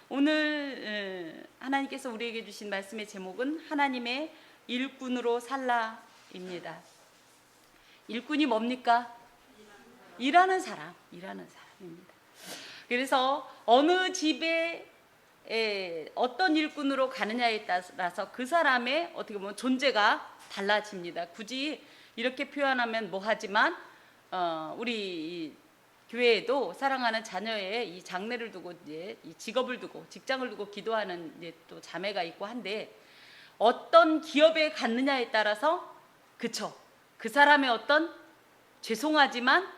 오늘 하나님께서 우리에게 주신 말씀의 제목은 하나님의 일꾼으로 살라입니다. 일꾼이 뭡니까? 일하는 사람입니다. 그래서 어느 집에 어떤 일꾼으로 가느냐에 따라서 그 사람의 어떻게 보면 존재가 달라집니다. 굳이 이렇게 표현하면 뭐하지만 우리 교회에도 사랑하는 자녀의 이 장래를 두고 이제 이 직업을 두고 직장을 두고 기도하는 이제 또 자매가 있고 한데, 어떤 기업에 갔느냐에 따라서 그 사람의 어떤 죄송하지만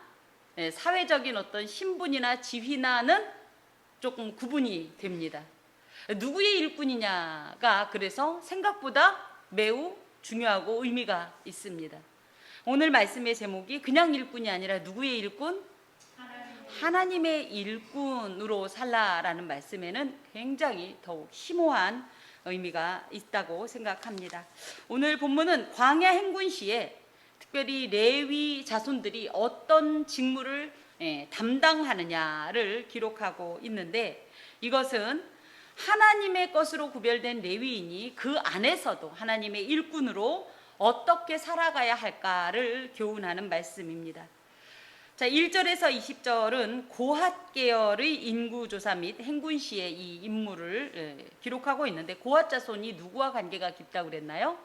사회적인 어떤 신분이나 지위나는 조금 구분이 됩니다. 누구의 일꾼이냐가 그래서 생각보다 매우 중요하고 의미가 있습니다. 오늘 말씀의 제목이 그냥 일꾼이 아니라 누구의 일꾼? 하나님의 일꾼으로 살라라는 말씀에는 굉장히 더욱 심오한 의미가 있다고 생각합니다. 오늘 본문은 광야 행군 시에 특별히 레위 자손들이 어떤 직무를 담당하느냐를 기록하고 있는데, 이것은 하나님의 것으로 구별된 레위인이 그 안에서도 하나님의 일꾼으로 어떻게 살아가야 할까를 교훈하는 말씀입니다. 자, 1절에서 20절은 고핫 계열의 인구조사 및 행군 시의 이 임무를 기록하고 있는데, 고핫 자손이 누구와 관계가 깊다고 그랬나요?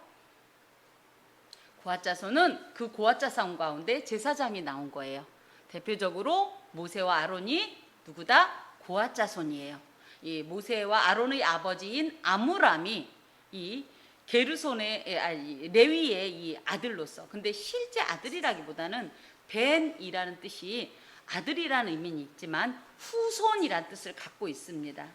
고핫 자손은 그 고핫 자손 가운데 제사장이 나온 거예요. 대표적으로 모세와 아론이 누구다? 고핫 자손이에요. 이 모세와 아론의 아버지인 아므람이 이 게르손의 레위의 이 아들로서, 근데 실제 아들이라기보다는 벤이라는 뜻이 아들이라는 의미는 있지만 후손이라는 뜻을 갖고 있습니다.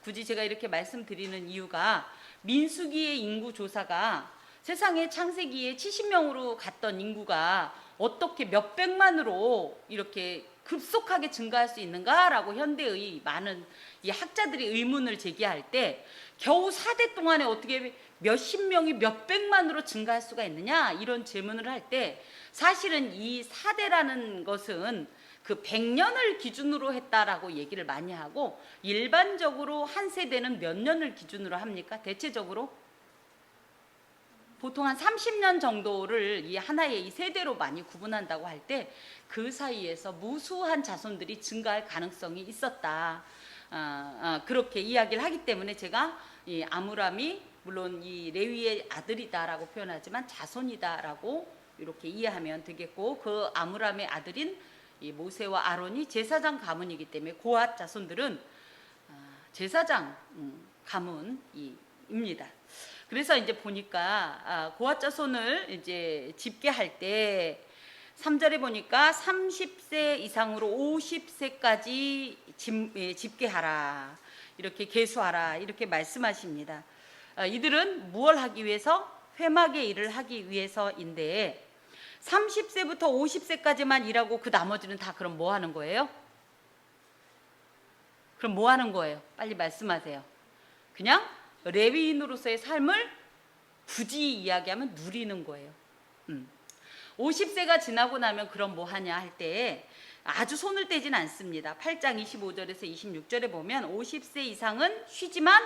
굳이 제가 이렇게 말씀드리는 이유가, 민수기의 인구 조사가 세상에 창세기에 70명으로 갔던 인구가 어떻게 몇백만으로 이렇게 급속하게 증가할 수 있는가라고 현대의 많은 이 학자들이 의문을 제기할 때, 겨우 4대 동안에 어떻게 몇십 명이 몇백만으로 증가할 수가 있느냐 이런 질문을 할 때, 사실은 이 4대라는 것은 그 100년을 기준으로 했다라고 얘기를 많이 하고, 일반적으로 한 세대는 몇 년을 기준으로 합니까? 대체적으로 보통 한 30년 정도를 이 하나의 이 세대로 많이 구분한다고 할 때, 그 사이에서 무수한 자손들이 증가할 가능성이 있었다. 그렇게 이야기를 하기 때문에 제가 이 아므람이 물론 이 레위의 아들이다라고 표현하지만 자손이다라고 이렇게 이해하면 되겠고, 그 아므람의 아들인 이 모세와 아론이 제사장 가문이기 때문에 고핫 자손들은 제사장 가문입니다. 그래서 이제 보니까 고핫 자손을 이제 집계할 때 3절에 보니까 30세 이상으로 50세까지 집계하라, 이렇게 계수하라, 이렇게 말씀하십니다. 이들은 무엇을 하기 위해서? 회막의 일을 하기 위해서인데, 30세부터 50세까지만 일하고 그 나머지는 다 그럼 뭐 하는 거예요? 그럼 뭐 하는 거예요? 빨리 말씀하세요. 그냥 레위인으로서의 삶을 굳이 이야기하면 누리는 거예요. 50세가 지나고 나면 그럼 뭐 하냐 할 때 아주 손을 떼진 않습니다. 8장 25절에서 26절에 보면 50세 이상은 쉬지만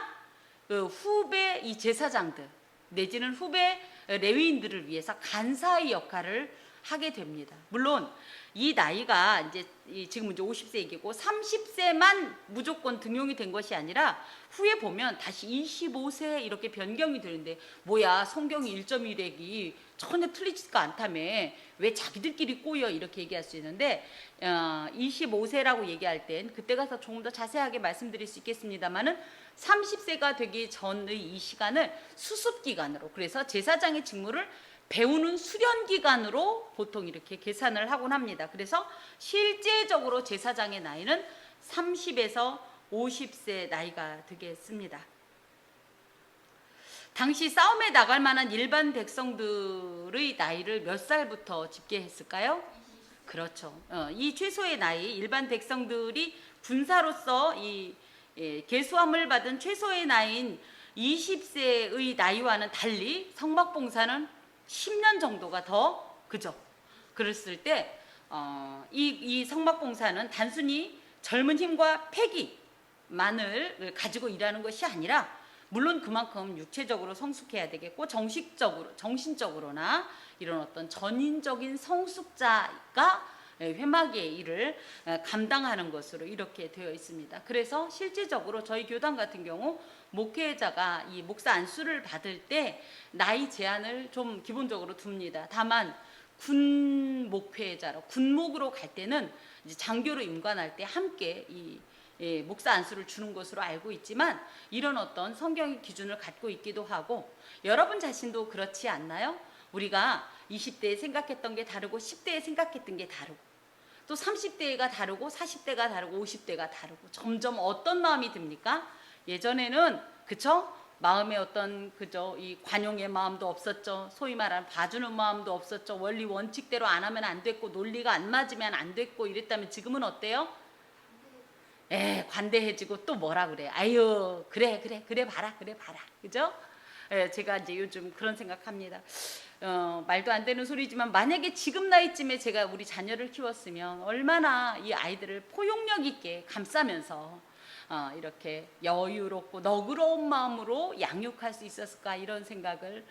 그 후배 이 제사장들 내지는 후배 레위인들을 위해서 간사의 역할을 하게 됩니다. 물론 이 나이가 이제 지금 이제 50세 얘기고 30세만 무조건 등용이 된 것이 아니라 후에 보면 다시 25세 이렇게 변경이 되는데, 뭐야 성경이 1.1획이 전혀 틀리지가 않다며 왜 자기들끼리 꼬여, 이렇게 얘기할 수 있는데 25세라고 얘기할 땐 그때 가서 조금 더 자세하게 말씀드릴 수 있겠습니다만은 30세가 되기 전의 이 시간을 수습기간으로, 그래서 제사장의 직무를 배우는 수련기간으로 보통 이렇게 계산을 하곤 합니다. 그래서 실제적으로 제사장의 나이는 30에서 50세 나이가 되겠습니다. 당시 싸움에 나갈 만한 일반 백성들의 나이를 몇 살부터 집계했을까요? 그렇죠. 이 최소의 나이, 일반 백성들이 군사로서 이 계수함을 받은 최소의 나이인 20세의 나이와는 달리 성막봉사는 10년 정도가 더 그죠. 그랬을 때 이 성막봉사는 단순히 젊은 힘과 패기 성숙만을 가지고 일하는 것이 아니라, 물론 그만큼 육체적으로 성숙해야 되겠고 정신적으로나 이런 어떤 전인적인 성숙자가 회막의 일을 감당하는 것으로 이렇게 되어 있습니다. 그래서 실질적으로 저희 교단 같은 경우 목회자가 이 목사 안수를 받을 때 나이 제한을 좀 기본적으로 둡니다. 다만 군 목회자로 군목으로 갈 때는 이제 장교로 임관할 때 함께 이 목사 안수를 주는 것으로 알고 있지만, 이런 어떤 성경의 기준을 갖고 있기도 하고, 여러분 자신도 그렇지 않나요? 우리가 20대에 생각했던 게 다르고 10대에 생각했던 게 다르고, 또 30대가 다르고 40대가 다르고 50대가 다르고, 점점 어떤 마음이 듭니까? 예전에는 그쵸? 마음에 어떤 그저 이 관용의 마음도 없었죠. 소위 말하는 봐주는 마음도 없었죠. 원리 원칙대로 안 하면 안 됐고, 논리가 안 맞으면 안 됐고 이랬다면, 지금은 어때요? 관대해지고 또 뭐라 그래? 아유, 그래 봐라, 그죠? 제가 이제 요즘 그런 생각합니다. 말도 안 되는 소리지만, 만약에 지금 나이쯤에 제가 우리 자녀를 키웠으면 얼마나 이 아이들을 포용력 있게 감싸면서 이렇게 여유롭고 너그러운 마음으로 양육할 수 있었을까, 이런 생각을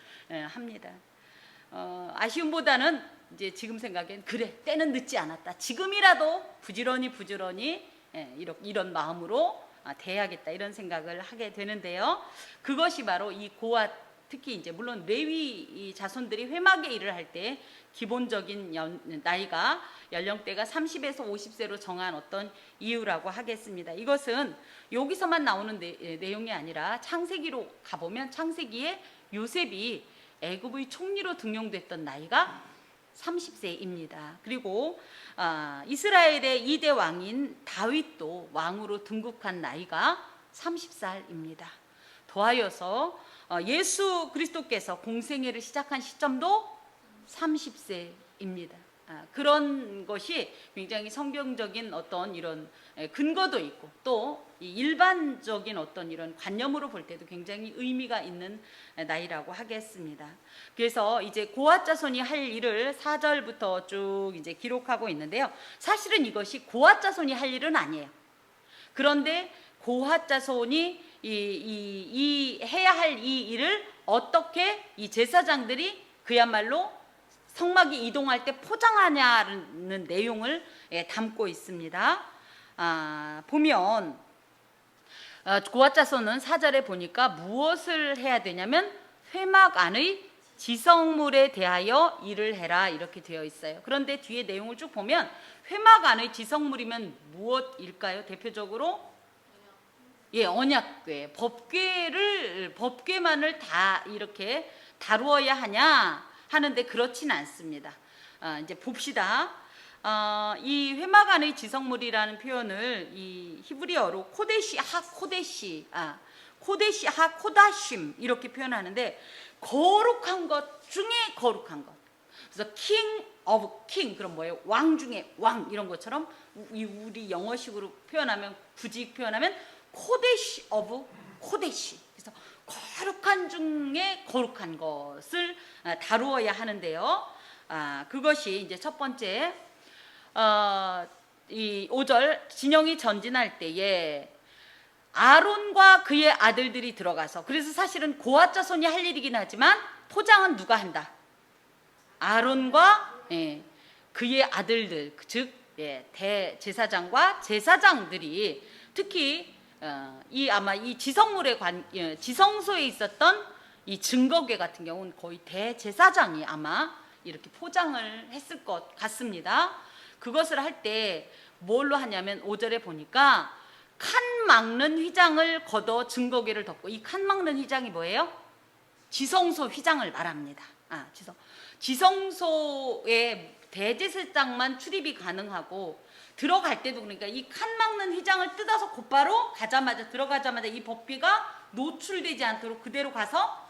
합니다. 아쉬움보다는 이제 지금 생각엔 그래, 때는 늦지 않았다. 지금이라도 부지런히 이런 마음으로 대해야겠다, 이런 생각을 하게 되는데요. 그것이 바로 이 고아, 특히 이제 물론 레위 자손들이 회막의 일을 할 때 기본적인 나이가 연령대가 30에서 50세로 정한 어떤 이유라고 하겠습니다. 이것은 여기서만 나오는 내용이 아니라 창세기로 가보면, 창세기에 요셉이 애굽의 총리로 등용됐던 나이가 30세입니다. 그리고 이스라엘의 2대 왕인 다윗도 왕으로 등극한 나이가 30살입니다. 더하여서 예수 그리스도께서 공생애를 시작한 시점도 30세입니다. 그런 것이 굉장히 성경적인 어떤 이런 근거도 있고, 또 일반적인 어떤 이런 관념으로 볼 때도 굉장히 의미가 있는 나이라고 하겠습니다. 그래서 이제 고아 자손이 할 일을 4절부터 쭉 이제 기록하고 있는데요. 사실은 이것이 고아 자손이 할 일은 아니에요. 그런데 고아 자손이 해야 할 이 일을 어떻게 이 제사장들이 그야말로 성막이 이동할 때 포장하냐는 내용을 담고 있습니다. 보면 고아 자손은 4절에 보니까 무엇을 해야 되냐면, 회막 안의 지성물에 대하여 일을 해라, 이렇게 되어 있어요. 그런데 뒤에 내용을 쭉 보면 회막 안의 지성물이면 무엇일까요? 대표적으로 언약궤, 법궤만을 다 이렇게 다루어야 하냐 하는데, 그렇진 않습니다. 이제 봅시다. 이 회막 안의 지성물이라는 표현을 이 히브리어로 코데시 하 코다심 이렇게 표현하는데, 거룩한 것 중에 거룩한 것. 그래서 king of king, 그럼 뭐예요? 왕 중에 왕, 이런 것처럼 우리 영어식으로 표현하면, 굳이 표현하면 코데시 of 코데시. 그래서 거룩한 중에 거룩한 것을 다루어야 하는데요. 그것이 이제 첫 번째, 이 5절, 진영이 전진할 때에 아론과 그의 아들들이 들어가서, 그래서 사실은 고아 자손이 할 일이긴 하지만 포장은 누가 한다? 아론과 그의 아들들, 즉 대제사장과 제사장들이, 특히 아마 이 지성소에 있었던 이 증거궤 같은 경우는 거의 대제사장이 아마 이렇게 포장을 했을 것 같습니다. 그것을 할 때 뭘로 하냐면, 5절에 보니까 칸 막는 휘장을 걷어 증거궤를 덮고, 이 칸 막는 휘장이 뭐예요? 지성소 휘장을 말합니다. 지성소에 대제사장만 출입이 가능하고, 들어갈 때도 그러니까 이 칸 막는 휘장을 뜯어서 곧바로 들어가자마자 이 법궤가 노출되지 않도록 그대로 가서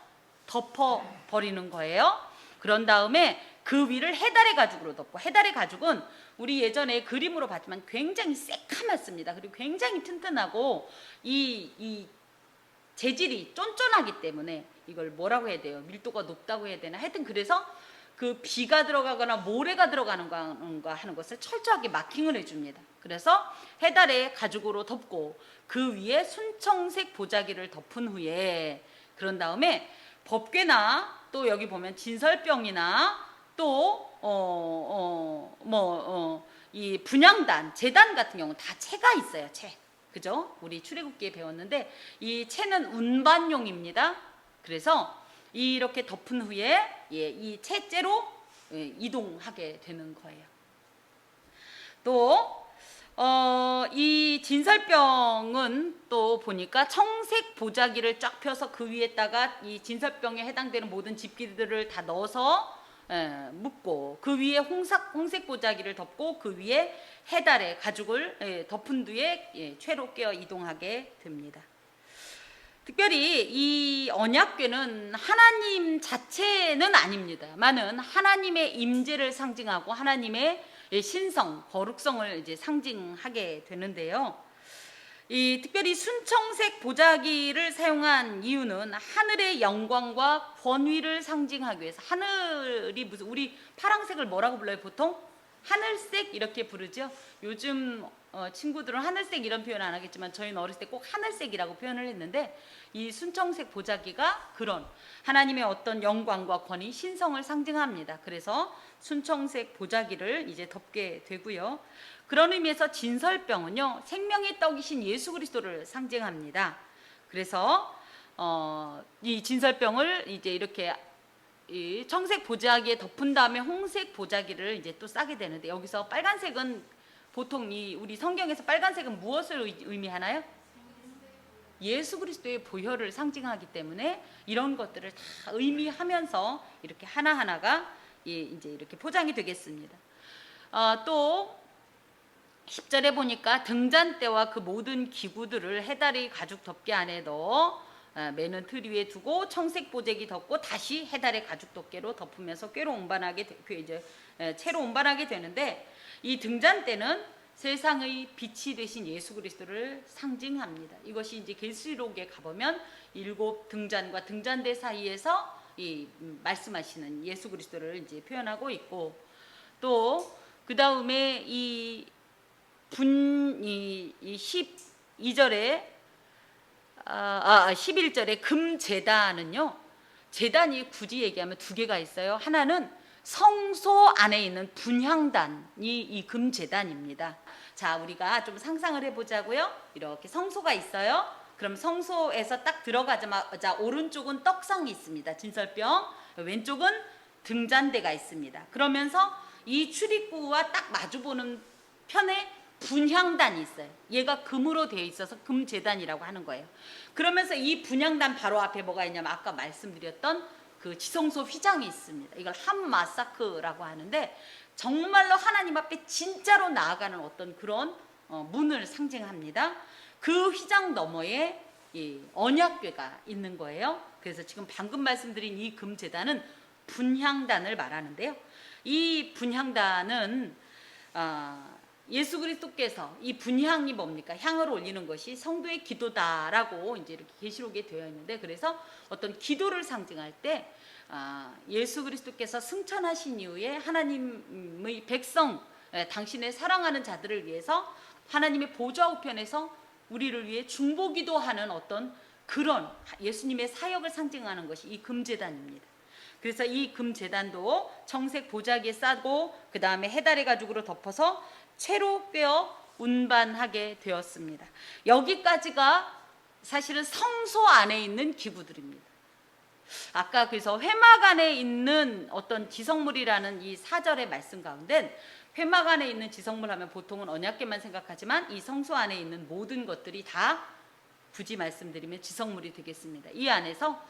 덮어버리는 거예요. 그런 다음에 그 위를 해달의 가죽으로 덮고, 해달의 가죽은 우리 예전에 그림으로 봤지만 굉장히 새카맣습니다. 그리고 굉장히 튼튼하고 이 재질이 쫀쫀하기 때문에, 이걸 뭐라고 해야 돼요? 밀도가 높다고 해야 되나? 하여튼 그래서 그 비가 들어가거나 모래가 들어가는 거 하는 것을 철저하게 마킹을 해줍니다. 그래서 해달에 가죽으로 덮고 그 위에 순청색 보자기를 덮은 후에 그런 다음에 법궤나 또 여기 보면 진설병이나 또 이 분향단, 제단 같은 경우는 다 채가 있어요. 채. 그죠? 우리 출애굽기에 배웠는데 이 채는 운반용입니다. 그래서 이렇게 덮은 후에 이 채째로 이동하게 되는 거예요. 또 이 진설병은 또 보니까 청색 보자기를 쫙 펴서 그 위에다가 이 진설병에 해당되는 모든 집기들을 다 넣어서 묶고 그 위에 홍색 보자기를 덮고 그 위에 해달의 가죽을 덮은 뒤에 채로 꿰어 이동하게 됩니다. 특별히 이 언약궤는 하나님 자체는 아닙니다만은 하나님의 임재를 상징하고 하나님의 신성, 거룩성을 이제 상징하게 되는데요. 이 특별히 순청색 보자기를 사용한 이유는 하늘의 영광과 권위를 상징하기 위해서. 하늘이 무슨, 우리 파란색을 뭐라고 불러요? 보통 하늘색 이렇게 부르죠. 요즘 친구들은 하늘색 이런 표현 안 하겠지만 저희는 어렸을 때 꼭 하늘색이라고 표현을 했는데 이 순청색 보자기가 그런 하나님의 어떤 영광과 권위, 신성을 상징합니다. 그래서 순청색 보자기를 이제 덮게 되고요. 그런 의미에서 진설병은요, 생명의 떡이신 예수 그리스도를 상징합니다. 그래서 이 진설병을 이제 이렇게 이 청색 보자기에 덮은 다음에 홍색 보자기를 이제 또 싸게 되는데, 여기서 빨간색은 보통 이 우리 성경에서 빨간색은 무엇을 의미하나요? 예수 그리스도의 보혈을 상징하기 때문에 이런 것들을 다 의미하면서 이렇게 하나하나가 이제 이렇게 포장이 되겠습니다. 또 10절에 보니까 등잔대와 그 모든 기구들을 해달의 가죽 덮개 안에 넣어 매는 틀 위에 두고 청색 보재기 덮고 다시 해달의 가죽 덮개로 덮으면서 꾀로 운반하게 이제 채로 운반하게 되는데, 이 등잔대는 세상의 빛이 되신 예수 그리스도를 상징합니다. 이것이 이제 계시록에 가보면 7 등잔과 등잔대 사이에서 이 말씀하시는 예수 그리스도를 이제 표현하고 있고, 또 그 다음에 이 12절에 11절에 금제단은요, 제단이 굳이 얘기하면 두 개가 있어요. 하나는 성소 안에 있는 분향단이 이 금제단입니다. 자, 우리가 좀 상상을 해보자고요. 이렇게 성소가 있어요. 그럼 성소에서 딱 들어가자마자 오른쪽은 떡상이 있습니다. 진설병. 왼쪽은 등잔대가 있습니다. 그러면서 이 출입구와 딱 마주보는 편에 분향단이 있어요. 얘가 금으로 되어 있어서 금제단이라고 하는 거예요. 그러면서 이 분향단 바로 앞에 뭐가 있냐면 아까 말씀드렸던 그 지성소 휘장이 있습니다. 이걸 함마사크라고 하는데 정말로 하나님 앞에 진짜로 나아가는 어떤 그런 문을 상징합니다. 그 휘장 너머에 이 언약궤가 있는 거예요. 그래서 지금 방금 말씀드린 이 금제단은 분향단을 말하는데요. 이 분향단은 예수 그리스도께서 이 분향이 뭡니까? 향을 올리는 것이 성도의 기도다라고 이제 이렇게 계시록에 되어 있는데, 그래서 어떤 기도를 상징할 때 예수 그리스도께서 승천하신 이후에 하나님의 백성, 당신의 사랑하는 자들을 위해서 하나님의 보좌 우편에서 우리를 위해 중보기도하는 어떤 그런 예수님의 사역을 상징하는 것이 이 금제단입니다. 그래서 이 금제단도 청색 보자기에 싸고 그 다음에 해달의 가죽으로 덮어서 채로 꿰어 운반하게 되었습니다. 여기까지가 사실은 성소 안에 있는 기구들입니다. 아까 그래서 회막 안에 있는 어떤 지성물이라는 이 4절의 말씀 가운데, 회막 안에 있는 지성물 하면 보통은 언약궤만 생각하지만 이 성소 안에 있는 모든 것들이 다 굳이 말씀드리면 지성물이 되겠습니다. 이 안에서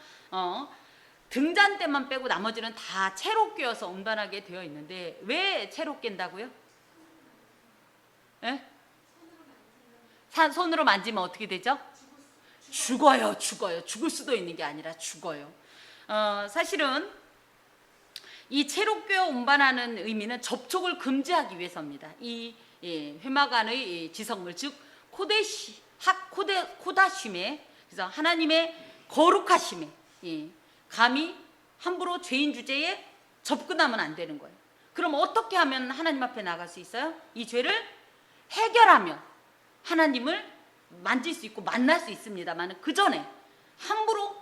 등잔대만 빼고 나머지는 다 채로 꿰어서 운반하게 되어 있는데, 왜 채로 깬다고요? 예? 손으로 만지면 어떻게 되죠? 죽어요. 죽을 수도 있는 게 아니라 죽어요. 사실은 이 채로 꿰어 운반하는 의미는 접촉을 금지하기 위해서입니다. 이 회막 안의 지성물, 즉 코다심에, 그래서 하나님의 거룩하심에 감히 함부로 죄인 주제에 접근하면 안 되는 거예요. 그럼 어떻게 하면 하나님 앞에 나갈 수 있어요? 이 죄를 해결하면 하나님을 만질 수 있고 만날 수 있습니다만, 그 전에 함부로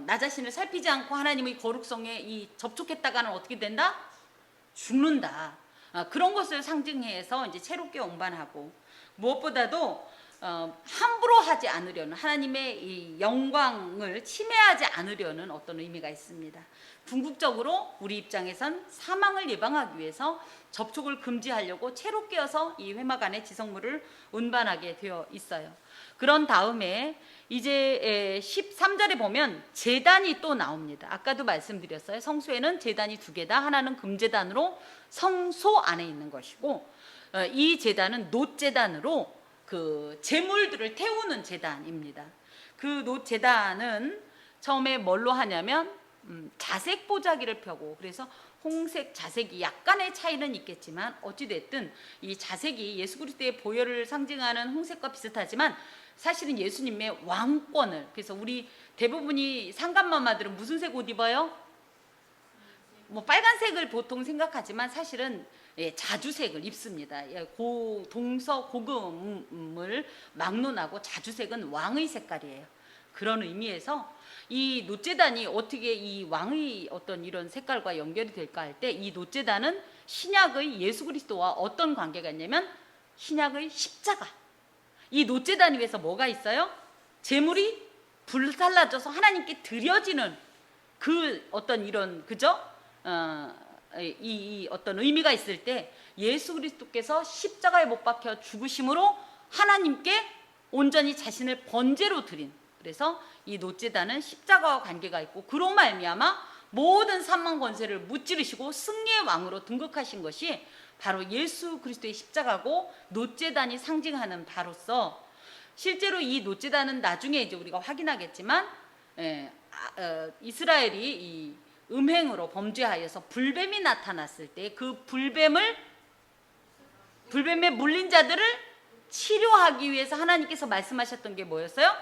나 자신을 살피지 않고 하나님의 거룩성에 이 접촉했다가는 어떻게 된다? 죽는다. 그런 것을 상징해서 이제 새롭게 운반하고, 무엇보다도 함부로 하지 않으려는, 하나님의 이 영광을 침해하지 않으려는 어떤 의미가 있습니다. 궁극적으로 우리 입장에선 사망을 예방하기 위해서 접촉을 금지하려고 채로 끼어서 이 회막 안에 지성물을 운반하게 되어 있어요. 그런 다음에 이제 13절에 보면 제단이 또 나옵니다. 아까도 말씀드렸어요. 성소에는 제단이 2개다. 하나는 금제단으로 성소 안에 있는 것이고, 이 제단은 놋제단으로 그 제물들을 태우는 제단입니다. 그 놋제단은 처음에 뭘로 하냐면 자색 보자기를 펴고, 그래서 홍색, 자색이 약간의 차이는 있겠지만 어찌됐든 이 자색이 예수 그리스도의 보혈을 상징하는 홍색과 비슷하지만 사실은 예수님의 왕권을, 그래서 우리 대부분이 상감마마들은 무슨 색 옷 입어요? 뭐 빨간색을 보통 생각하지만 사실은 자주색을 입습니다. 동서 고금을 막론하고 자주색은 왕의 색깔이에요. 그런 의미에서 이 놋제단이 어떻게 이 왕의 어떤 이런 색깔과 연결이 될까 할 때, 이 놋제단은 신약의 예수 그리스도와 어떤 관계가 있냐면 신약의 십자가. 이 놋제단 위에서 뭐가 있어요? 제물이 불살라져서 하나님께 드려지는 그 어떤 이런, 그죠? 이 어떤 의미가 있을 때 예수 그리스도께서 십자가에 못 박혀 죽으심으로 하나님께 온전히 자신을 번제로 드린, 그래서 이 놋제단은 십자가와 관계가 있고, 그로 말미암아 모든 산망 권세를 무찌르시고 승리의 왕으로 등극하신 것이 바로 예수 그리스도의 십자가고, 놋제단이 상징하는 바로서 실제로 이 놋제단은 나중에 이제 우리가 확인하겠지만 이스라엘이 이 음행으로 범죄하여서 불뱀이 나타났을 때 그 불뱀에 물린 자들을 치료하기 위해서 하나님께서 말씀하셨던 게 뭐였어요?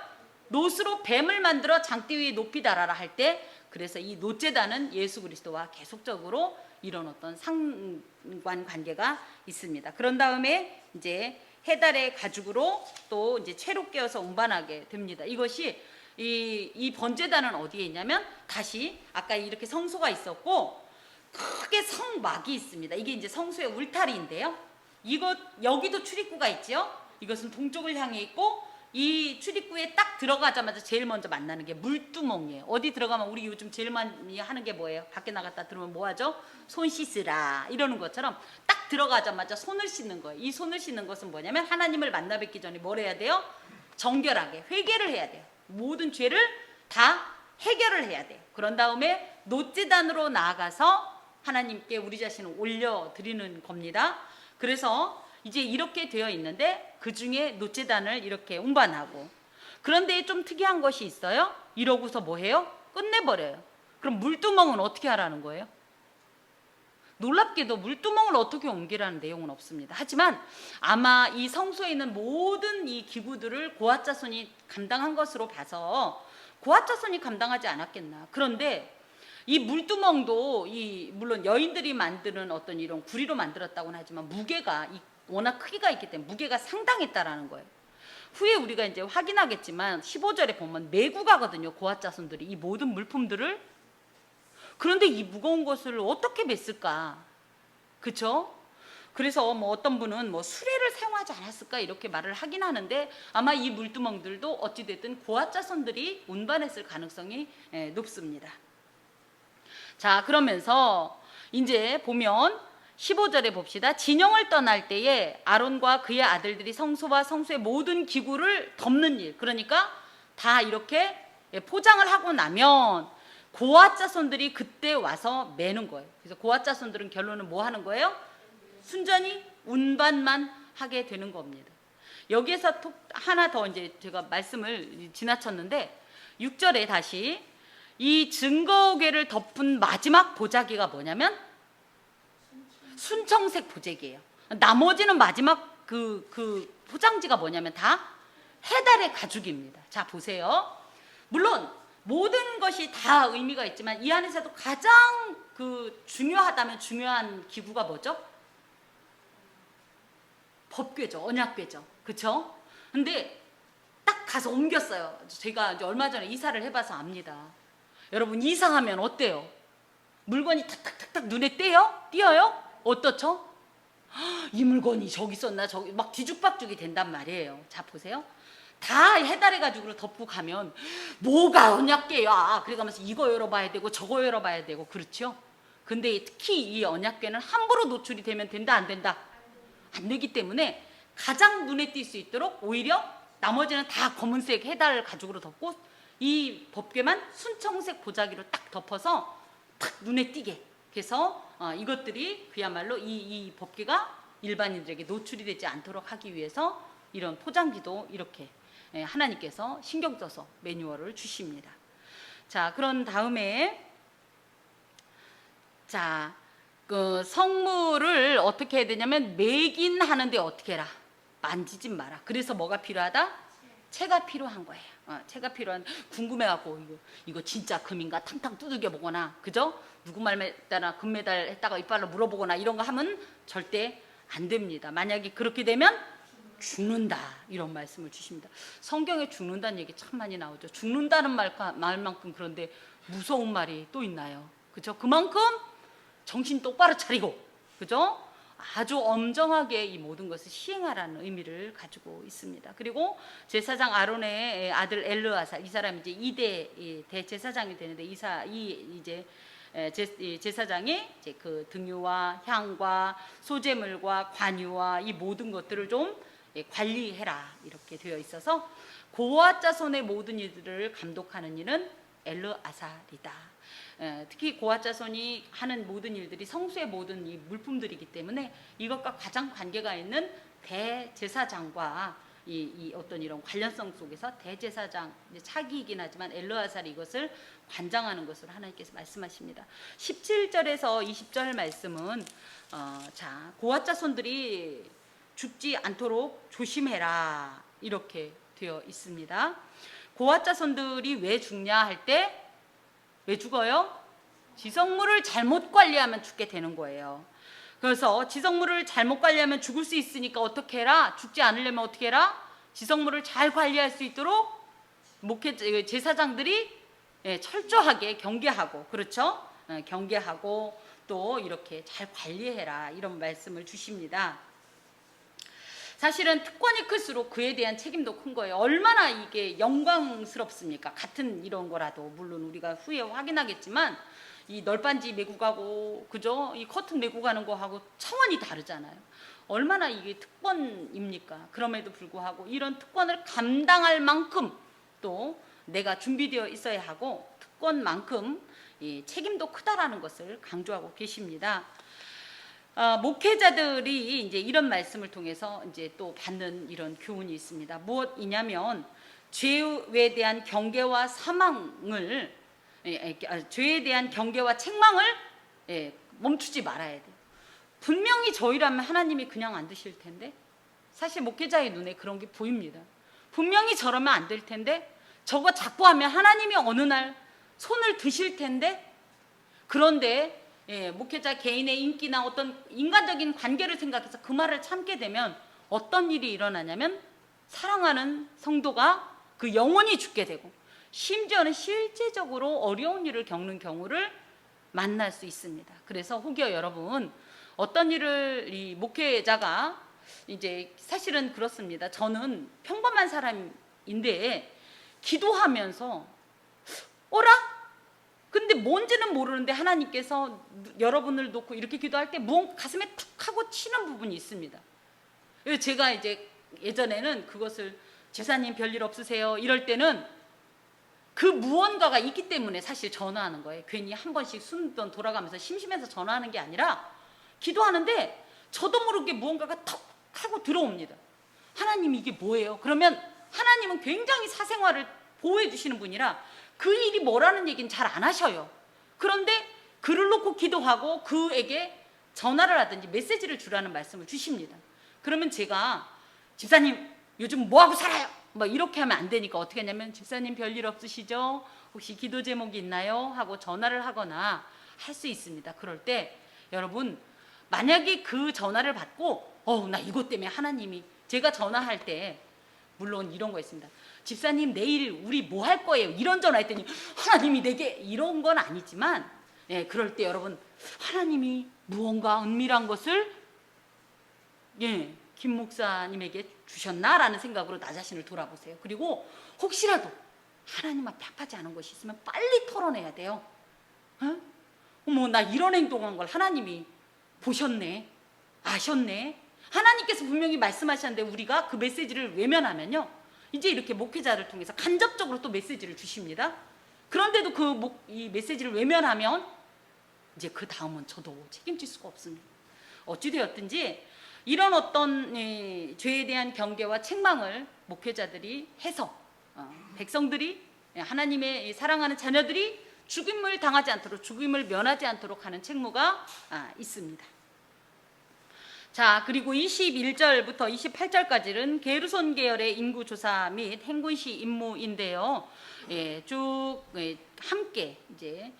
놋으로 뱀을 만들어 장대 위에 높이 달아라 할 때, 그래서 이 놋제단은 예수 그리스도와 계속적으로 이런 어떤 상관 관계가 있습니다. 그런 다음에 이제 해달의 가죽으로 또 이제 채로 깨어서 운반하게 됩니다. 이것이 이 번제단은 어디에 있냐면, 다시 아까 이렇게 성소가 있었고 크게 성막이 있습니다. 이게 이제 성소의 울타리인데요. 여기도 출입구가 있죠. 이것은 동쪽을 향해 있고, 이 출입구에 딱 들어가자마자 제일 먼저 만나는 게 물두멍이에요. 어디 들어가면 우리 요즘 제일 많이 하는 게 뭐예요? 밖에 나갔다 들어오면 뭐 하죠? 손 씻으라 이러는 것처럼 딱 들어가자마자 손을 씻는 거예요. 이 손을 씻는 것은 뭐냐면 하나님을 만나 뵙기 전에 뭘 해야 돼요? 정결하게 회개를 해야 돼요. 모든 죄를 다 해결을 해야 돼요. 그런 다음에 놋제단으로 나아가서 하나님께 우리 자신을 올려드리는 겁니다. 그래서 이제 이렇게 되어 있는데, 그 중에 놋제단을 이렇게 운반하고, 그런데 좀 특이한 것이 있어요. 이러고서 뭐 해요? 끝내버려요. 그럼 물두멍은 어떻게 하라는 거예요? 놀랍게도 물두멍을 어떻게 옮기라는 내용은 없습니다. 하지만 아마 이 성소에 있는 모든 이 기구들을 고핫 자손이 감당한 것으로 봐서 고핫 자손이 감당하지 않았겠나. 그런데 이 물두멍도 물론 여인들이 만드는 어떤 이런 구리로 만들었다고는 하지만 무게가 워낙 크기가 있기 때문에 무게가 상당했다라는 거예요. 후에 우리가 이제 확인하겠지만 15절에 보면 메고 가거든요. 고핫 자손들이 이 모든 물품들을. 그런데 이 무거운 것을 어떻게 맸을까? 그렇죠? 그래서 뭐 어떤 분은 뭐 수레를 사용하지 않았을까 이렇게 말을 하긴 하는데, 아마 이 물두멍들도 어찌됐든 고핫 자손들이 운반했을 가능성이 높습니다. 자, 그러면서 이제 보면 15절에 봅시다. 진영을 떠날 때에 아론과 그의 아들들이 성소와 성소의 모든 기구를 덮는 일, 그러니까 다 이렇게 포장을 하고 나면 고핫 자손들이 그때 와서 매는 거예요. 그래서 고핫 자손들은 결론은 뭐 하는 거예요? 순전히 운반만 하게 되는 겁니다. 여기에서 하나 더 이제 제가 말씀을 지나쳤는데, 6절에 다시 이 증거궤를 덮은 마지막 보자기가 뭐냐면 순청색 보자기예요. 나머지는 마지막 그 포장지가 뭐냐면 다 해달의 가죽입니다. 자, 보세요. 물론 모든 것이 다 의미가 있지만 이 안에서도 가장 그 중요하다면 중요한 기구가 뭐죠? 법궤죠. 언약궤죠. 그쵸? 근데 딱 가서 옮겼어요. 제가 이제 얼마 전에 이사를 해봐서 압니다. 여러분 이사하면 어때요? 물건이 탁탁탁탁 눈에 띄어요? 어떻죠? 이 물건이 저기 있었나 저기 막 뒤죽박죽이 된단 말이에요. 자 보세요. 다 해달해가지고 덮고 가면 뭐가 언약궤야 그래가면서 이거 열어봐야 되고 저거 열어봐야 되고 그렇죠. 근데 특히 이 언약궤는 함부로 노출이 되면 된다 안 된다? 안 되기 때문에 가장 눈에 띌 수 있도록 오히려 나머지는 다 검은색 해달 가죽으로 덮고 이 법궤만 순청색 보자기로 딱 덮어서 탁 눈에 띄게. 그래서 이것들이 그야말로 이 법궤가 일반인들에게 노출이 되지 않도록 하기 위해서 이런 포장지도 이렇게 하나님께서 신경 써서 매뉴얼을 주십니다. 자, 그런 다음에 자, 그 성물을 어떻게 해야 되냐면 매긴 하는데 어떻게 해라? 만지지 마라. 그래서 뭐가 필요하다? 채가 필요한 거예요. 채가 필요한 궁금해갖고 이거 진짜 금인가 탕탕 두들겨 보거나 그죠? 누구 말에다가 금메달 했다가 이빨로 물어보거나 이런 거 하면 절대 안 됩니다. 만약에 그렇게 되면 죽는다 이런 말씀을 주십니다. 성경에 죽는다는 얘기 참 많이 나오죠. 죽는다는 말만큼 그런데 무서운 말이 또 있나요? 그죠? 그만큼 정신 똑바로 차리고 그죠? 아주 엄정하게 이 모든 것을 시행하라는 의미를 가지고 있습니다. 그리고 제사장 아론의 아들 엘르아살 이 사람이 이제 2대 대제사장이 되는데 이제 제사장이 이제 그 등유와 향과 소제물과 관유와 이 모든 것들을 좀 관리해라 이렇게 되어 있어서 고아 자손의 모든 일들을 감독하는 이는 엘르아살이다. 특히 고아 자손이 하는 모든 일들이 성수의 모든 이 물품들이기 때문에 이것과 가장 관계가 있는 대제사장과 이 어떤 이런 관련성 속에서 대제사장 차기이긴 하지만 엘르아살이 이것을 관장하는 것으로 하나님께서 말씀하십니다. 17절에서 20절 말씀은 자 고아 자손들이 죽지 않도록 조심해라 이렇게 되어 있습니다. 고아 자손들이 왜 죽냐 할 때 왜 죽어요? 지성물을 잘못 관리하면 죽게 되는 거예요. 그래서 지성물을 잘못 관리하면 죽을 수 있으니까 어떻게 해라? 죽지 않으려면 어떻게 해라? 지성물을 잘 관리할 수 있도록 제사장들이 철저하게 경계하고 그렇죠? 경계하고 또 이렇게 잘 관리해라 이런 말씀을 주십니다. 사실은 특권이 클수록 그에 대한 책임도 큰 거예요. 얼마나 이게 영광스럽습니까? 같은 이런 거라도 물론 우리가 후에 확인하겠지만 이 널빤지 메고 가고 그죠? 이 커튼 메고 가는 거하고 차원이 다르잖아요. 얼마나 이게 특권입니까? 그럼에도 불구하고 이런 특권을 감당할 만큼 또 내가 준비되어 있어야 하고 특권만큼 이 책임도 크다라는 것을 강조하고 계십니다. 목회자들이 이제 이런 말씀을 통해서 이제 또 받는 이런 교훈이 있습니다. 무엇이냐면 죄에 대한 경계와 사망을 죄에 대한 경계와 책망을 멈추지 말아야 돼요. 분명히 저희라면 하나님이 그냥 안 드실 텐데 사실 목회자의 눈에 그런 게 보입니다. 분명히 저러면 안 될 텐데 저거 자꾸 하면 하나님이 어느 날 손을 드실 텐데 그런데 목회자 개인의 인기나 어떤 인간적인 관계를 생각해서 그 말을 참게 되면 어떤 일이 일어나냐면 사랑하는 성도가 그 영원히 죽게 되고 심지어는 실제적으로 어려운 일을 겪는 경우를 만날 수 있습니다. 그래서 혹여 여러분 어떤 일을 이 목회자가 이제 사실은 그렇습니다. 저는 평범한 사람인데 기도하면서 어라? 근데 뭔지는 모르는데 하나님께서 여러분을 놓고 이렇게 기도할 때 무언가 가슴에 툭 하고 치는 부분이 있습니다. 제가 이제 예전에는 그것을 제사님 별일 없으세요 이럴 때는 그 무언가가 있기 때문에 사실 전화하는 거예요. 괜히 한 번씩 순번 돌아가면서 심심해서 전화하는 게 아니라 기도하는데 저도 모르게 무언가가 턱 하고 들어옵니다. 하나님 이게 뭐예요? 그러면 하나님은 굉장히 사생활을 보호해 주시는 분이라 그 일이 뭐라는 얘기는 잘 안 하셔요. 그런데 글을 놓고 기도하고 그에게 전화를 하든지 메시지를 주라는 말씀을 주십니다. 그러면 제가 집사님 요즘 뭐하고 살아요? 뭐 이렇게 하면 안 되니까 어떻게 하냐면 집사님 별일 없으시죠? 혹시 기도 제목이 있나요? 하고 전화를 하거나 할 수 있습니다. 그럴 때 여러분 만약에 그 전화를 받고 나 이것 때문에 하나님이, 제가 전화할 때 물론 이런 거 있습니다. 집사님 내일 우리 뭐 할 거예요? 이런 전화 했더니 하나님이 내게, 이런 건 아니지만 그럴 때 여러분 하나님이 무언가 은밀한 것을 김 목사님에게 주셨나라는 생각으로 나 자신을 돌아보세요. 그리고 혹시라도 하나님 앞에 합하지 않은 것이 있으면 빨리 털어내야 돼요. 어머, 나 이런 행동한 걸 하나님이 보셨네, 아셨네. 하나님께서 분명히 말씀하셨는데 우리가 그 메시지를 외면하면요, 이제 이렇게 목회자를 통해서 간접적으로 또 메시지를 주십니다. 그런데도 이 메시지를 외면하면 이제 그 다음은 저도 책임질 수가 없습니다. 어찌되었든지 이런 어떤 죄에 대한 경계와 책망을 목회자들이 해서 백성들이, 하나님의 사랑하는 자녀들이 죽임을 당하지 않도록, 죽임을 면하지 않도록 하는 책무가 있습니다. 자, 그리고 21절부터 28절까지는 게르손 계열의 인구조사 및 행군시 임무인데요. 쭉 함께 이제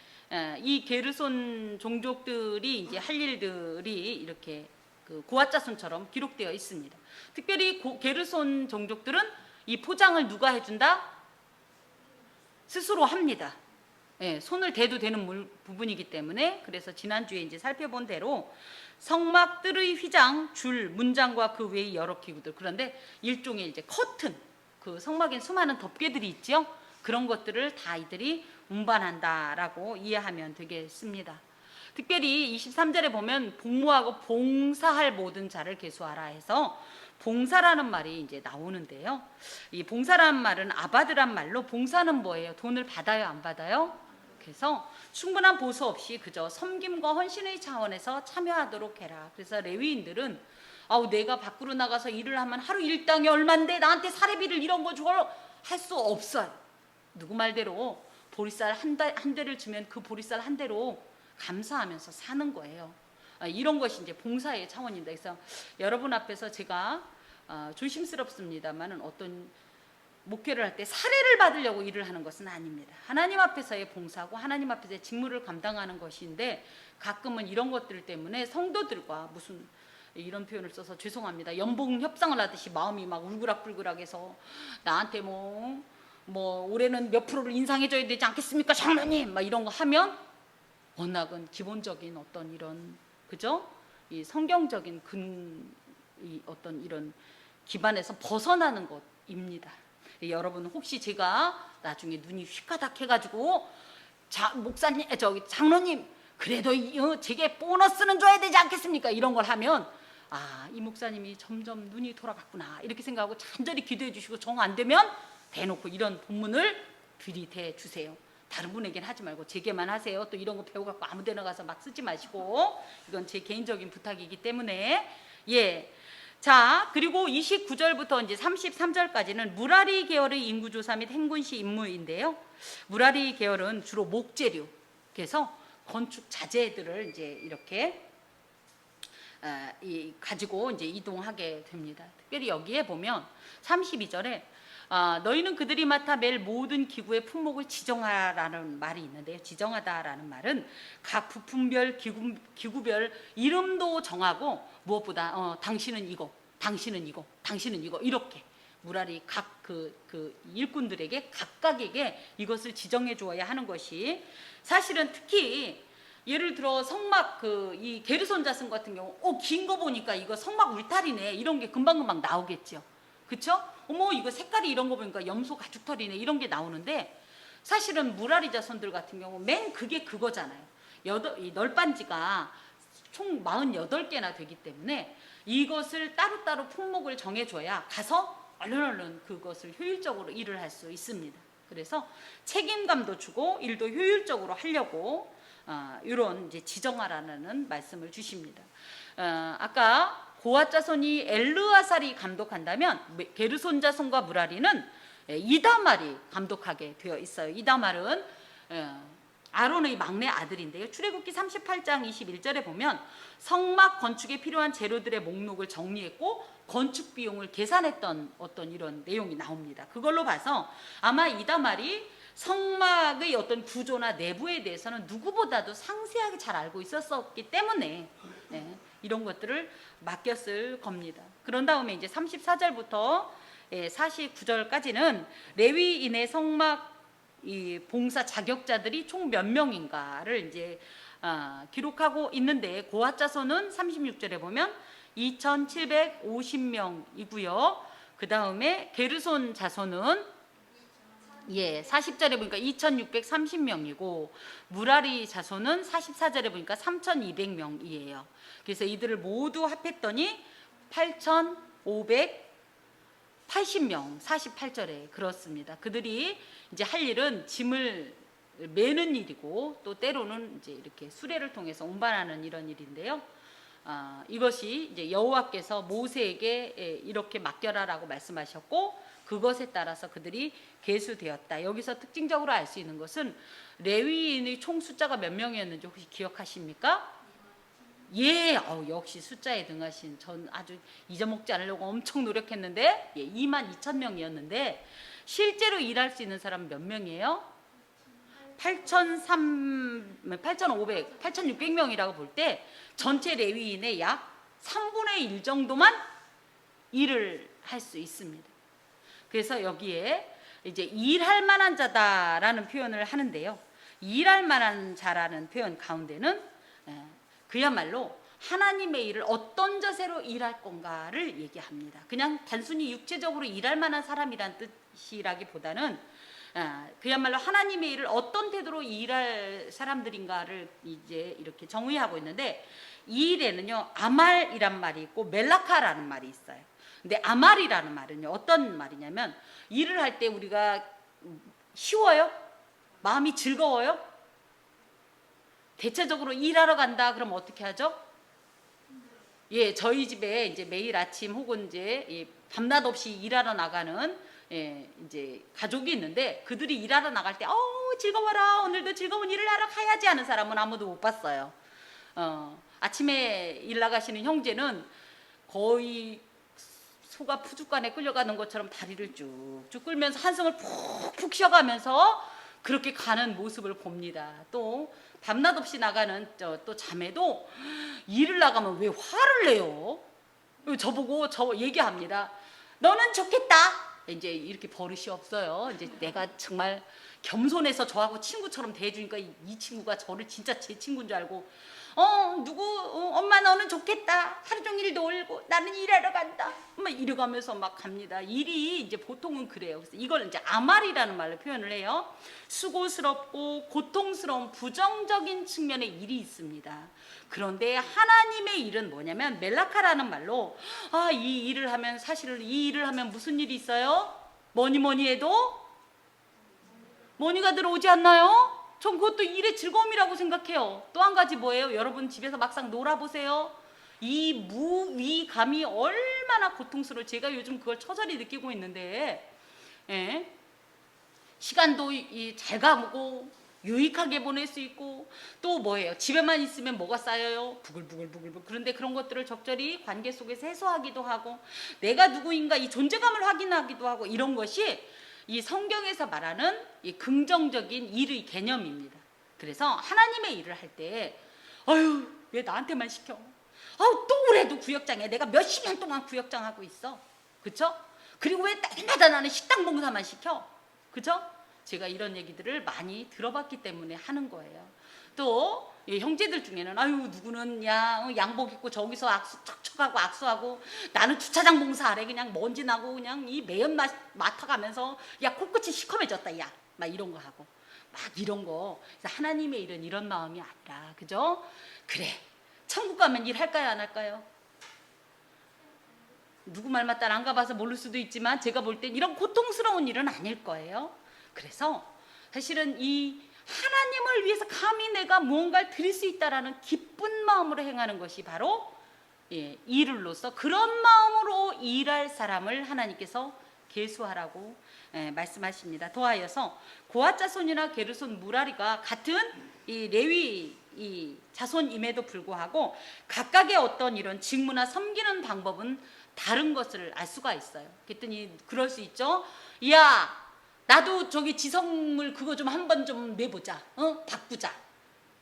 이 게르손 종족들이 이제 할 일들이 이렇게 그 고아자손처럼 기록되어 있습니다. 특별히 게르손 종족들은 이 포장을 누가 해준다? 스스로 합니다. 손을 대도 되는 부분이기 때문에. 그래서 지난주에 이제 살펴본 대로 성막 뜰의 휘장, 줄, 문장과 그 외의 여러 기구들, 그런데 일종의 이제 커튼, 그 성막엔 수많은 덮개들이 있죠. 그런 것들을 다 이들이 운반한다라고 이해하면 되겠습니다. 특별히 23절에 보면 복무하고 봉사할 모든 자를 계수하라 해서 봉사라는 말이 이제 나오는데요. 이 봉사라는 말은 아바드란 말로, 봉사는 뭐예요? 돈을 받아요, 안 받아요? 그래서 충분한 보수 없이 그저 섬김과 헌신의 차원에서 참여하도록 해라. 그래서 레위인들은 내가 밖으로 나가서 일을 하면 하루 일당이 얼만데 나한테 사례비를 이런 거 줘, 할 수 없어요. 누구 말대로 보리쌀 한 대를 주면 그 보리쌀 한 대로 감사하면서 사는 거예요. 이런 것이 이제 봉사의 차원입니다. 그래서 여러분 앞에서 제가 조심스럽습니다만은 어떤 목회를 할 때 사례를 받으려고 일을 하는 것은 아닙니다. 하나님 앞에서의 봉사고 하나님 앞에서의 직무를 감당하는 것인데, 가끔은 이런 것들 때문에 성도들과 무슨, 이런 표현을 써서 죄송합니다, 연봉 협상을 하듯이 마음이 막 울그락불그락해서 나한테 뭐 올해는 몇 프로를 인상해줘야 되지 않겠습니까 장로님, 막 이런 거 하면 워낙은 기본적인 어떤 이런, 그죠? 이 성경적인 이 어떤 이런 기반에서 벗어나는 것입니다. 여러분 혹시 제가 나중에 눈이 휘가닥 해가지고 목사님, 장로님 그래도 제게 보너스는 줘야 되지 않겠습니까? 이런 걸 하면 이 목사님이 점점 눈이 돌아갔구나 이렇게 생각하고 간절히 기도해 주시고, 정 안 되면 대놓고 이런 본문을 들이대 주세요. 다른 분에게는 하지 말고 제게만 하세요. 또 이런 거 배워갖고 아무 데나 가서 막 쓰지 마시고, 이건 제 개인적인 부탁이기 때문에. 자, 그리고 29절부터 이제 33절까지는 무라리 계열의 인구조사 및 행군시 임무인데요. 무라리 계열은 주로 목재료, 그래서 건축 자재들을 이제 이렇게 가지고 이제 이동하게 됩니다. 특별히 여기에 보면 32절에 너희는 그들이 맡아 맬 모든 기구의 품목을 지정하라는 말이 있는데요. 지정하다라는 말은 각 부품별, 기구별 이름도 정하고, 무엇보다 당신은 이거, 당신은 이거, 당신은 이거, 이렇게 무라리 각 그 일꾼들에게 각각에게 이것을 지정해 주어야 하는 것이, 사실은 특히 예를 들어 성막 이 게르손 자손 같은 경우 긴 거 보니까 이거 성막 울타리네, 이런 게 금방금방 나오겠죠. 그쵸? 어머, 이거 색깔이 이런 거 보니까 염소 가죽털이네, 이런 게 나오는데, 사실은 무라리 자손들 같은 경우 맨 그게 그거잖아요. 이 널빤지가 총 48개나 되기 때문에 이것을 따로따로 품목을 정해줘야 가서 얼른 그것을 효율적으로 일을 할 수 있습니다. 그래서 책임감도 주고 일도 효율적으로 하려고 이런 이제 지정하라는 말씀을 주십니다. 아까 고앗 자손이 엘르아살이 감독한다면 게르손 자손과 무라리는 이다말이 감독하게 되어 있어요. 이다말은 아론의 막내 아들인데요. 출애굽기 38장 21절에 보면 성막 건축에 필요한 재료들의 목록을 정리했고 건축 비용을 계산했던 어떤 이런 내용이 나옵니다. 그걸로 봐서 아마 이다말이 성막의 어떤 구조나 내부에 대해서는 누구보다도 상세하게 잘 알고 있었기 때문에 이런 것들을 맡겼을 겁니다. 그런 다음에 이제 34절부터 49절까지는 레위인의 성막 이 봉사 자격자들이 총 몇 명인가를 이제 기록하고 있는데, 고핫 자손은 36절에 보면 2,750명이고요. 그 다음에 게르손 자손은 40절에 보니까 2,630명이고, 무라리 자손은 44절에 보니까 3,200명이에요. 그래서 이들을 모두 합했더니 8,580명, 48절에 그렇습니다. 그들이 이제 할 일은 짐을 매는 일이고, 또 때로는 이제 이렇게 수레를 통해서 운반하는 이런 일인데요. 이것이 이제 여호와께서 모세에게 이렇게 맡겨라라고 말씀하셨고, 그것에 따라서 그들이 계수되었다. 여기서 특징적으로 알 수 있는 것은 레위인의 총 숫자가 몇 명이었는지 혹시 기억하십니까? 역시 숫자에 등하신, 전 아주 잊어먹지 않으려고 엄청 노력했는데 22,000명이었는데 실제로 일할 수 있는 사람은 몇 명이에요? 8,600명이라고 볼 때 전체 레위인의 약 3분의 1 정도만 일을 할 수 있습니다. 그래서 여기에 이제 일할 만한 자다라는 표현을 하는데요. 일할 만한 자라는 표현 가운데는 그야말로 하나님의 일을 어떤 자세로 일할 건가를 얘기합니다. 그냥 단순히 육체적으로 일할 만한 사람이란 뜻이라기보다는 그야말로 하나님의 일을 어떤 태도로 일할 사람들인가를 이제 이렇게 정의하고 있는데, 이 일에는요 아말이란 말이 있고 멜라카라는 말이 있어요. 근데 아말이라는 말은요 어떤 말이냐면, 일을 할 때 우리가 쉬워요? 마음이 즐거워요? 대체적으로 일하러 간다 그러면 어떻게 하죠? 저희 집에 이제 매일 아침 혹은 이제 밤낮 없이 일하러 나가는 이제 가족이 있는데, 그들이 일하러 나갈 때 즐거워라, 오늘도 즐거운 일을 하러 가야지 하는 사람은 아무도 못 봤어요. 아침에 일 나가시는 형제는 거의 소가 푸죽간에 끌려가는 것처럼 다리를 쭉쭉 끌면서 한숨을 푹푹 쉬어가면서 그렇게 가는 모습을 봅니다. 또 밤낮 없이 나가는 또 자매도 일을 나가면 왜 화를 내요? 저보고 얘기합니다. 너는 좋겠다. 이제 이렇게 버릇이 없어요. 이제 내가 정말 겸손해서 저하고 친구처럼 대해주니까 이 친구가 저를 진짜 제 친구인 줄 알고, 엄마 너는 좋겠다. 하루 종일 놀고 나는 일하러 간다. 막 이래가면서 막 갑니다. 일이 이제 보통은 그래요. 그래서 이걸 이제 아말이라는 말로 표현을 해요. 수고스럽고 고통스러운 부정적인 측면의 일이 있습니다. 그런데 하나님의 일은 뭐냐면 멜라카라는 말로, 이 일을 하면, 사실은 이 일을 하면 무슨 일이 있어요? 뭐니 해도 머니가 들어오지 않나요? 전 그것도 일의 즐거움이라고 생각해요. 또 한 가지 뭐예요? 여러분 집에서 막상 놀아보세요. 이 무위감이 얼마나 고통스러워. 제가 요즘 그걸 처절히 느끼고 있는데, 시간도 잘 가고 유익하게 보낼 수 있고, 또 뭐예요? 집에만 있으면 뭐가 쌓여요? 부글부글. 그런데 그런 것들을 적절히 관계 속에서 해소하기도 하고, 내가 누구인가 이 존재감을 확인하기도 하고, 이런 것이 이 성경에서 말하는 이 긍정적인 일의 개념입니다. 그래서 하나님의 일을 할 때 왜 나한테만 시켜? 또 올해도 구역장에 내가 몇십 년 동안 구역장 하고 있어. 그쵸? 그리고 왜 날마다 나는 식당 봉사만 시켜? 그쵸? 제가 이런 얘기들을 많이 들어봤기 때문에 하는 거예요. 또 형제들 중에는 누구는 양복 입고 저기서 척척하고 악수하고, 나는 주차장 봉사하래. 그냥 먼지 나고 그냥 이 매연 맡아가면서 코끝이 시커매졌다 막 이런 거 하고 막 이런 거. 그래서 하나님의 일은 이런 마음이 아니라, 그죠? 그래, 천국 가면 일할까요 안 할까요? 누구 말 맞다를 안 가봐서 모를 수도 있지만 제가 볼 땐 이런 고통스러운 일은 아닐 거예요. 그래서 사실은 이 하나님을 위해서 감히 내가 무언가를 드릴 수 있다라는 기쁜 마음으로 행하는 것이 바로 일을로서, 그런 마음으로 일할 사람을 하나님께서 계수하라고 말씀하십니다. 더하여서 고핫 자손이나 게르손, 무라리가 같은 이 레위 이 자손임에도 불구하고 각각의 어떤 이런 직무나 섬기는 방법은 다른 것을 알 수가 있어요. 그랬더니 그럴 수 있죠. 나도 저기 지성물 그거 좀 한번 좀 내보자. 바꾸자.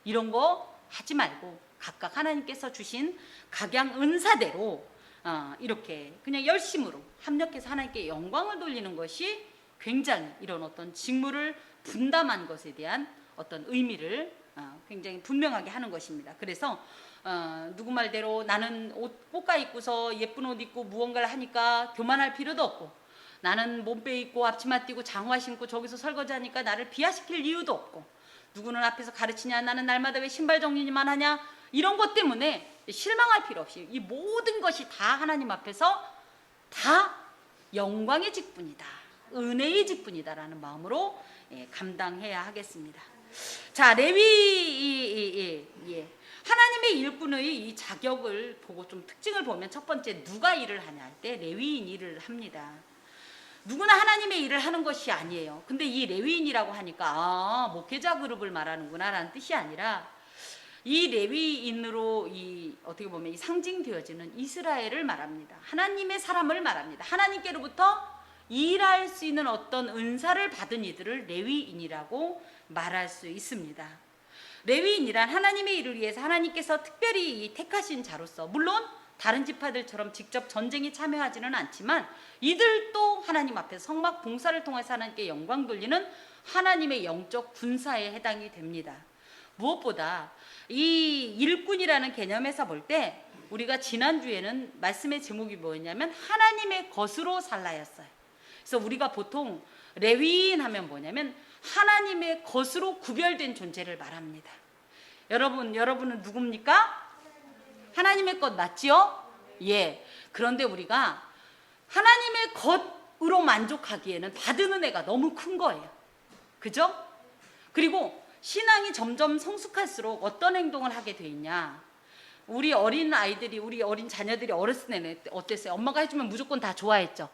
이런 거 하지 말고 각각 하나님께서 주신 각양 은사대로 이렇게 그냥 열심으로 합력해서 하나님께 영광을 돌리는 것이 굉장히 이런 어떤 직무를 분담한 것에 대한 어떤 의미를 굉장히 분명하게 하는 것입니다. 그래서 누구 말대로 나는 옷 뽀까 입고서 예쁜 옷 입고 무언가를 하니까 교만할 필요도 없고, 나는 몸빼 입고 앞치마 띄고 장화 신고 저기서 설거지하니까 나를 비하시킬 이유도 없고, 누구는 앞에서 가르치냐, 나는 날마다 왜 신발 정리만 하냐, 이런 것 때문에 실망할 필요 없이 이 모든 것이 다 하나님 앞에서 다 영광의 직분이다, 은혜의 직분이다라는 마음으로 감당해야 하겠습니다. 자, 레위 하나님의 일꾼의 이 자격을 보고 좀 특징을 보면, 첫 번째 누가 일을 하냐 할 때 레위인 일을 합니다. 누구나 하나님의 일을 하는 것이 아니에요. 근데 이 레위인이라고 하니까 목회자 그룹을 말하는구나 라는 뜻이 아니라, 이 레위인으로 어떻게 보면 이 상징되어지는 이스라엘을 말합니다. 하나님의 사람을 말합니다. 하나님께로부터 일할 수 있는 어떤 은사를 받은 이들을 레위인이라고 말할 수 있습니다. 레위인이란 하나님의 일을 위해서 하나님께서 특별히 택하신 자로서, 물론 다른 지파들처럼 직접 전쟁에 참여하지는 않지만 이들도 하나님 앞에서 성막 봉사를 통해서 하나님께 영광 돌리는 하나님의 영적 군사에 해당이 됩니다. 무엇보다 이 일꾼이라는 개념에서 볼 때, 우리가 지난주에는 말씀의 제목이 뭐였냐면 하나님의 것으로 살라였어요. 그래서 우리가 보통 레위인 하면 뭐냐면 하나님의 것으로 구별된 존재를 말합니다. 여러분은 누굽니까? 하나님의 것 맞지요? 예. 그런데 우리가 하나님의 것으로 만족하기에는 받은 은혜가 너무 큰 거예요. 그죠? 그리고 신앙이 점점 성숙할수록 어떤 행동을 하게 돼 있냐, 우리 어린 아이들이, 우리 어린 자녀들이 어렸을 때는 어땠어요? 엄마가 해주면 무조건 다 좋아했죠.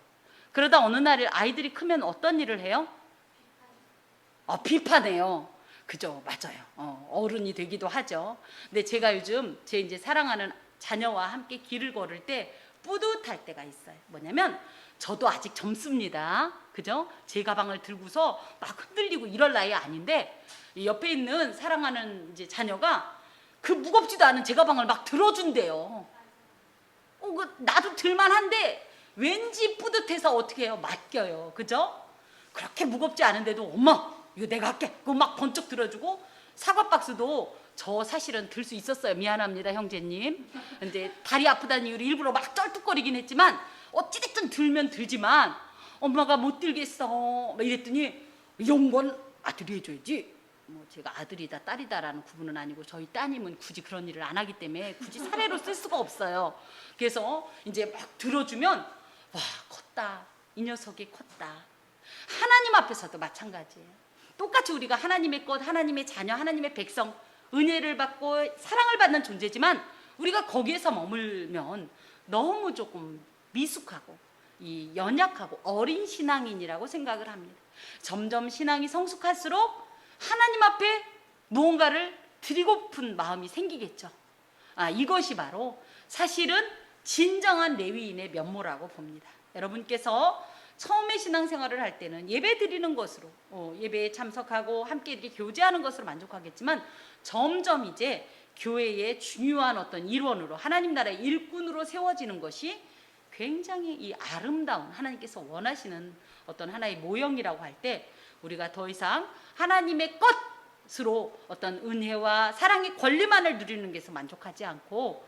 그러다 어느 날 아이들이 크면 어떤 일을 해요? 비판해요. 그죠? 맞아요. 어른이 되기도 하죠. 근데 제가 요즘 제 이제 사랑하는 자녀와 함께 길을 걸을 때 뿌듯할 때가 있어요. 뭐냐면, 저도 아직 젊습니다. 그죠? 제 가방을 들고서 막 흔들리고 이럴 나이 아닌데, 옆에 있는 사랑하는 이제 자녀가 그 무겁지도 않은 제 가방을 막 들어준대요. 나도 들만한데 왠지 뿌듯해서 어떻게 해요? 맡겨요. 그죠? 그렇게 무겁지 않은데도 엄마 이거 내가 할게. 그거 막 번쩍 들어주고, 사과 박스도 저 사실은 들 수 있었어요. 미안합니다, 형제님. 근데 다리 아프다는 이유로 일부러 막 쩔뚝거리긴 했지만 어찌됐든 들면 들지만 엄마가 못 들겠어 막 이랬더니, 이런 건 아들이 해줘야지. 제가 아들이다 딸이다라는 구분은 아니고, 저희 따님은 굳이 그런 일을 안 하기 때문에 굳이 사례로 쓸 수가 없어요. 그래서 이제 막 들어주면 와, 컸다, 이 녀석이 컸다. 하나님 앞에서도 마찬가지예요. 똑같이 우리가 하나님의 것, 하나님의 자녀, 하나님의 백성, 은혜를 받고 사랑을 받는 존재지만, 우리가 거기에서 머물면 너무 조금 미숙하고 연약하고 어린 신앙인이라고 생각을 합니다. 점점 신앙이 성숙할수록 하나님 앞에 무언가를 드리고픈 마음이 생기겠죠. 이것이 바로 사실은 진정한 레위인의 면모라고 봅니다. 여러분께서 처음에 신앙생활을 할 때는 예배 드리는 것으로, 예배에 참석하고 함께 이렇게 교제하는 것으로 만족하겠지만, 점점 이제 교회의 중요한 어떤 일원으로, 하나님 나라의 일꾼으로 세워지는 것이 굉장히 이 아름다운, 하나님께서 원하시는 어떤 하나의 모형이라고 할 때, 우리가 더 이상 하나님의 것으로 어떤 은혜와 사랑의 권리만을 누리는 것에서 만족하지 않고,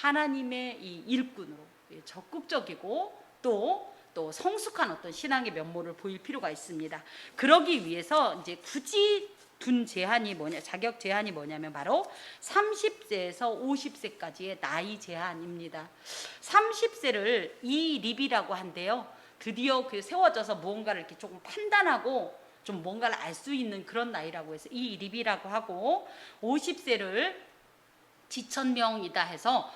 하나님의 이 일꾼으로 적극적이고 또 성숙한 어떤 신앙의 면모를 보일 필요가 있습니다. 그러기 위해서 이제 굳이 둔 제한이 자격 제한이 뭐냐면 바로 30세에서 50세까지의 나이 제한입니다. 30세를 이 립이라고 한대요. 드디어 세워져서 무언가를 이렇게 조금 판단하고 좀 뭔가를 알 수 있는 그런 나이라고 해서 이 립이라고 하고, 50세를 지천명이다 해서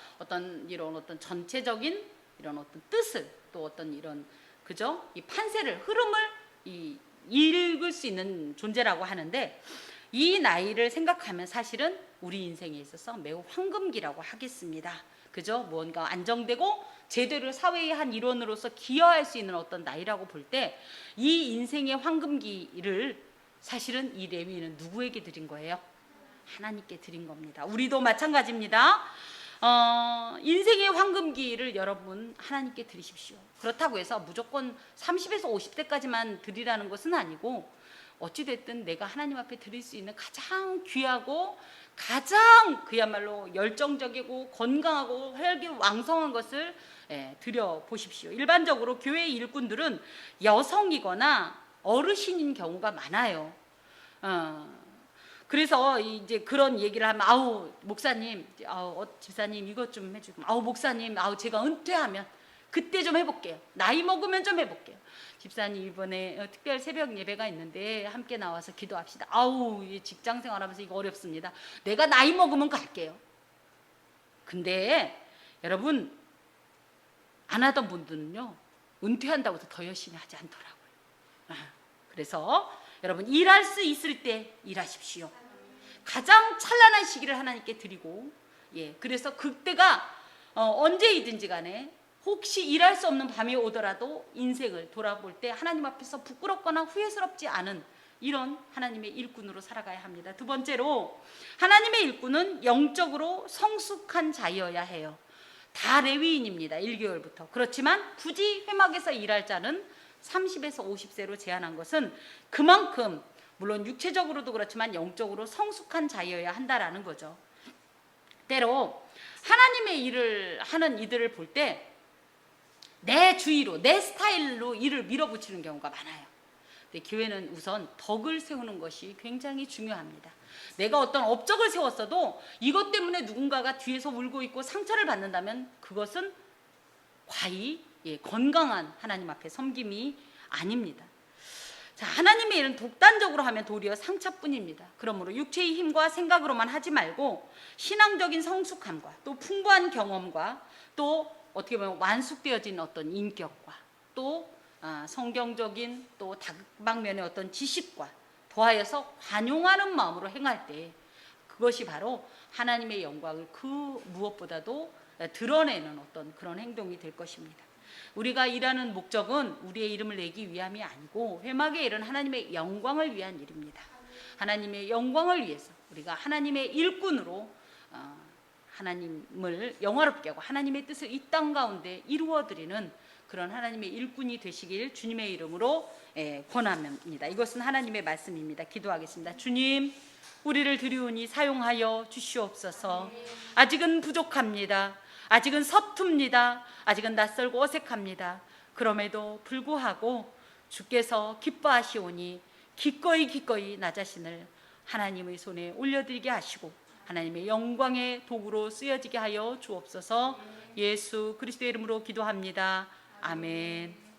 이런 어떤 전체적인 이런 어떤 뜻을, 또 어떤 이런 이 판세를, 흐름을 읽을 수 있는 존재라고 하는데, 이 나이를 생각하면 사실은 우리 인생에 있어서 매우 황금기라고 하겠습니다. 그죠? 무언가 안정되고 제대로 사회의 한 일원으로서 기여할 수 있는 어떤 나이라고 볼 때 이 인생의 황금기를 사실은 이 레위인은 누구에게 드린 거예요? 하나님께 드린 겁니다. 우리도 마찬가지입니다. 인생의 황금기를 여러분 하나님께 드리십시오. 그렇다고 해서 무조건 30에서 50대까지만 드리라는 것은 아니고 어찌됐든 내가 하나님 앞에 드릴 수 있는 가장 귀하고 가장 그야말로 열정적이고 건강하고 혈기왕성한 것을 드려보십시오. 일반적으로 교회의 일꾼들은 여성이거나 어르신인 경우가 많아요. 그래서 이제 그런 얘기를 하면 아우 목사님, 집사님 이것 좀 해주고, 아우 목사님, 제가 은퇴하면 그때 좀 해볼게요. 나이 먹으면 좀 해볼게요. 집사님 이번에 특별 새벽 예배가 있는데 함께 나와서 기도합시다. 아우 직장 생활하면서 이거 어렵습니다. 내가 나이 먹으면 갈게요. 근데 여러분 안 하던 분들은요 은퇴한다고 해서 더 열심히 하지 않더라고요. 그래서 여러분 일할 수 있을 때 일하십시오. 가장 찬란한 시기를 하나님께 드리고, 그래서 그때가 언제이든지 간에 혹시 일할 수 없는 밤이 오더라도 인생을 돌아볼 때 하나님 앞에서 부끄럽거나 후회스럽지 않은 이런 하나님의 일꾼으로 살아가야 합니다. 두 번째로 하나님의 일꾼은 영적으로 성숙한 자여야 해요. 다 레위인입니다. 1개월부터. 그렇지만 굳이 회막에서 일할 자는 30에서 50세로 제한한 것은 그만큼 물론 육체적으로도 그렇지만 영적으로 성숙한 자여야 한다라는 거죠. 때로 하나님의 일을 하는 이들을 볼 때 내 주의로 내 스타일로 일을 밀어붙이는 경우가 많아요. 근데 교회는 우선 덕을 세우는 것이 굉장히 중요합니다. 내가 어떤 업적을 세웠어도 이것 때문에 누군가가 뒤에서 울고 있고 상처를 받는다면 그것은 과히 건강한 하나님 앞에 섬김이 아닙니다. 자, 하나님의 일은 독단적으로 하면 도리어 상처뿐입니다. 그러므로 육체의 힘과 생각으로만 하지 말고 신앙적인 성숙함과 또 풍부한 경험과 또 어떻게 보면 완숙되어진 어떤 인격과 또 성경적인 또 다방면의 어떤 지식과 더하여서 관용하는 마음으로 행할 때 그것이 바로 하나님의 영광을 그 무엇보다도 드러내는 어떤 그런 행동이 될 것입니다. 우리가 일하는 목적은 우리의 이름을 내기 위함이 아니고 회막의 일은 하나님의 영광을 위한 일입니다. 하나님의 영광을 위해서 우리가 하나님의 일꾼으로 하나님을 영화롭게 하고 하나님의 뜻을 이 땅 가운데 이루어드리는 그런 하나님의 일꾼이 되시길 주님의 이름으로 권합니다. 이것은 하나님의 말씀입니다. 기도하겠습니다. 주님, 우리를 드리우니 사용하여 주시옵소서. 아직은 부족합니다. 아직은 서툽니다. 아직은 낯설고 어색합니다. 그럼에도 불구하고 주께서 기뻐하시오니 기꺼이 나 자신을 하나님의 손에 올려드리게 하시고 하나님의 영광의 도구로 쓰여지게 하여 주옵소서. 예수 그리스도의 이름으로 기도합니다. 아멘.